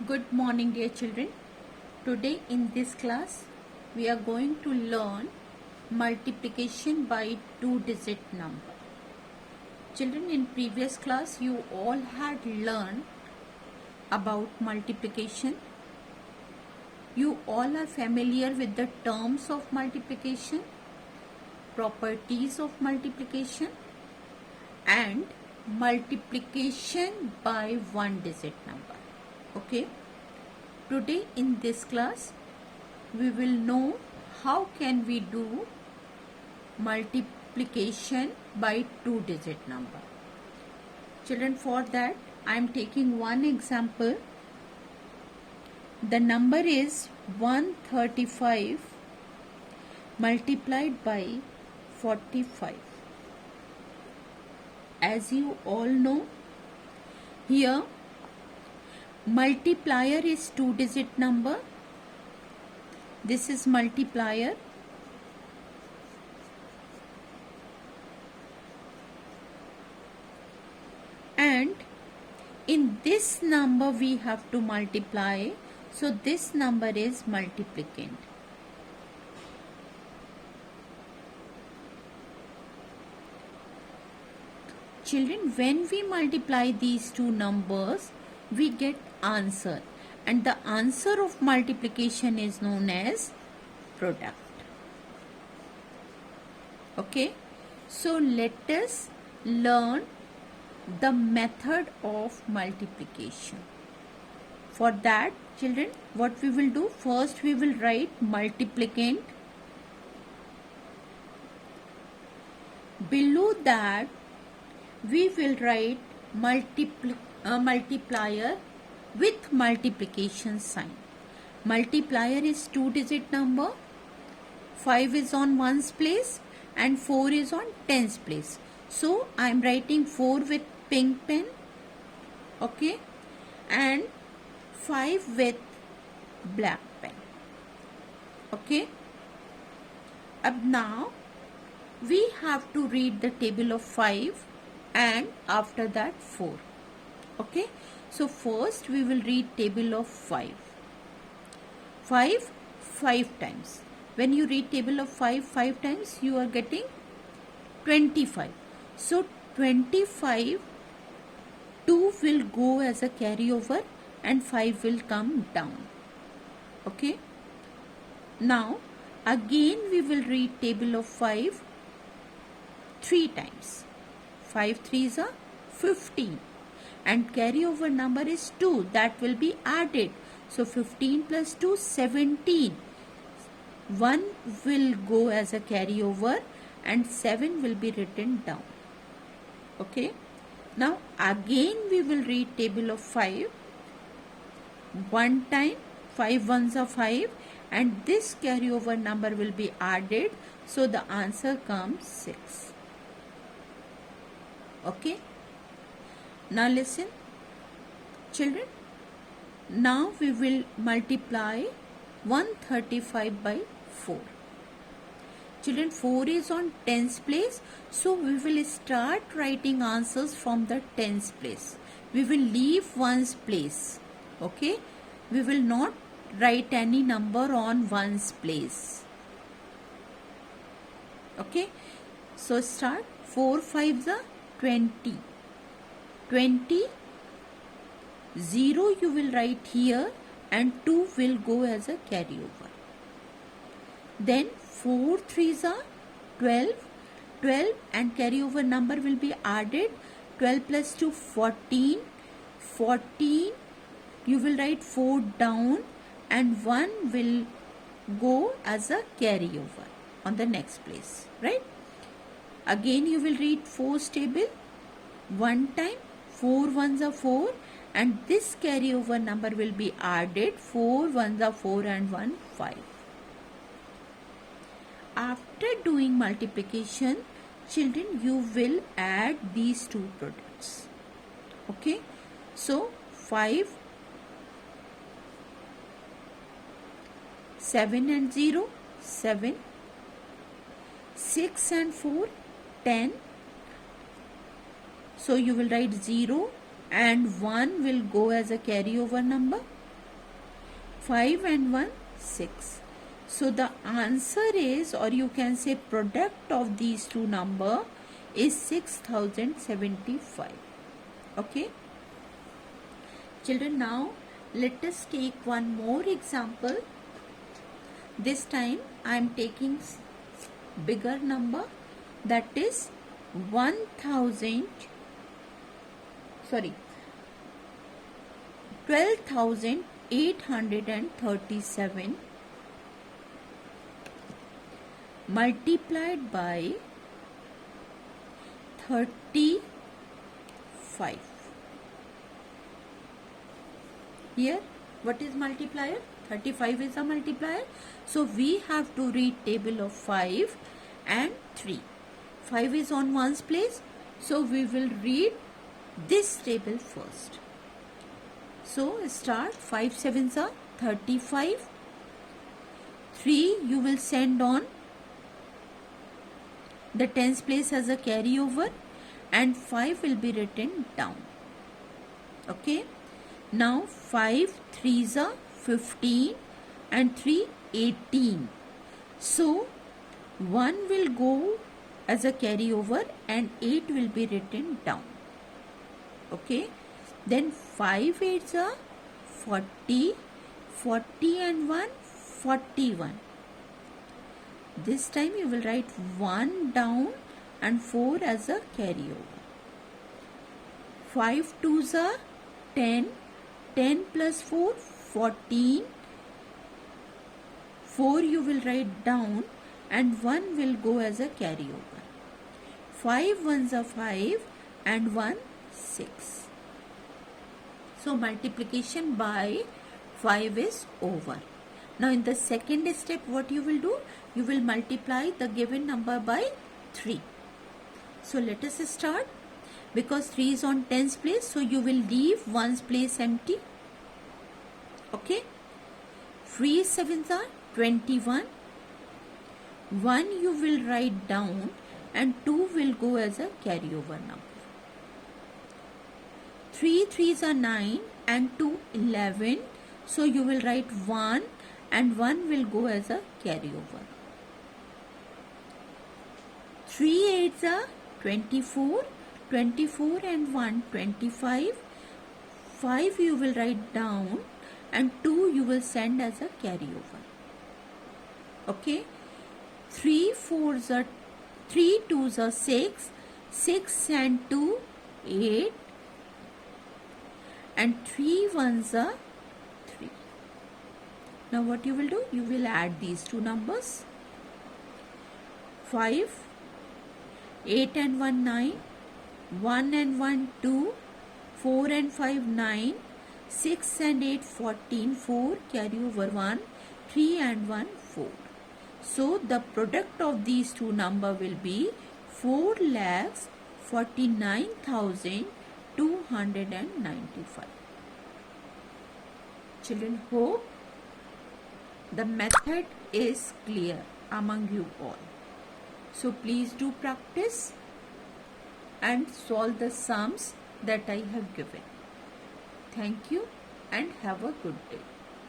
Good morning, dear children. Today in this class we are going to learn multiplication by two-digit number. Children, in previous class you all had learned about multiplication. You all are familiar with the terms of multiplication, properties of multiplication, and multiplication by one-digit number. Okay, today in this class we will know how can we do multiplication by two-digit number. Children, for that I am taking one example. The number is 135 multiplied by 45. As you all know, here multiplier is two-digit number. This is multiplier. And in this number we have to multiply. So this number is multiplicand. Children, when we multiply these two numbers, we get answer, and the answer of multiplication is known as product. Okay, so let us learn the method of multiplication. For that, children, what we will do, first we will write multiplicand. Below that we will write multiplier with multiplication sign. Multiplier is two-digit number. 5 is on ones place and 4 is on tens place. So I am writing 4 with pink pen. Okay, and 5 with black pen. Okay. Now we have to read the table of 5 and after that 4. Okay, so first we will read table of 5. 5 times. When you read table of 5 times, you are getting 25. So 25, 2 will go as a carryover and 5 will come down. Okay, now again we will read table of 5 3 times. 5 3s are 15 and carryover number is 2, that will be added. So 15 plus 2, 17. 1 will go as a carryover and 7 will be written down. Okay, now again we will read table of 5 one time. 5 ones are 5 and this carryover number will be added, so the answer comes 6. Okay, now listen, children. Now we will multiply 135 by 4. Children, 4 is on tens place, so we will start writing answers from the tens place. We will leave ones place. Okay, we will not write any number on ones place. Okay, so start. 4 5s are 20. 20, 0 you will write here and 2 will go as a carryover. Then 4 3s are 12. 12 and carryover number will be added. 12 plus 2, 14. 14, you will write 4 down and 1 will go as a carryover on the next place, right? Again you will read 4's table one time. 4 ones are 4 and this carryover number will be added. 4 ones are 4 and 1 5. After doing multiplication, children, you will add these two products. Okay, so 5, 7 and 0, 7, 6 and 4, 10. So you will write 0 and 1 will go as a carryover number. 5 and 1, 6. So the answer is, or you can say product of these two number is 6075. Okay. Children, now let us take one more example. This time I am taking bigger number, that is 12,837 multiplied by 35. Here what is multiplier? 35 is a multiplier. So we have to read table of 5 and 3. 5 is on ones place. So we will read this table first. So start. 5 sevens are 35. 3 you will send on the tens place as a carryover, and 5 will be written down. Okay. Now 5 threes are 15 and 3 18. So 1 will go as a carryover and 8 will be written down. Okay. Then 5 eights are 40, 40 and 1, 41. This time you will write 1 down and 4 as a carryover. 5 twos are 10, 10 plus 4, 14. 4 you will write down and 1 will go as a carryover. 5 ones are 5 and 1, 6. So multiplication by 5 is over. Now in the second step, what you will do? You will multiply the given number by 3. So let us start. Because 3 is on tens place, so you will leave ones place empty. Okay. 3 sevens are 21. 1 you will write down and 2 will go as a carryover number. 3 threes are 9 and 2 11. So you will write 1 and 1 will go as a carryover. 3 eights are 24. 24 and 1, 25. 5 you will write down and 2 you will send as a carryover. Okay. 3 twos are 6. 6 and 2, 8. And 3 ones are 3. Now what you will do? You will add these two numbers. 5, 8 and 1, 9. 1 and 1, 2, 4 and 5, 9, 6 and 8, 14, 4, carry over 1, 3 and 1, 4. So the product of these two number will be 4,49,295. Children, hope the method is clear among you all. So please do practice and solve the sums that I have given. Thank you and have a good day.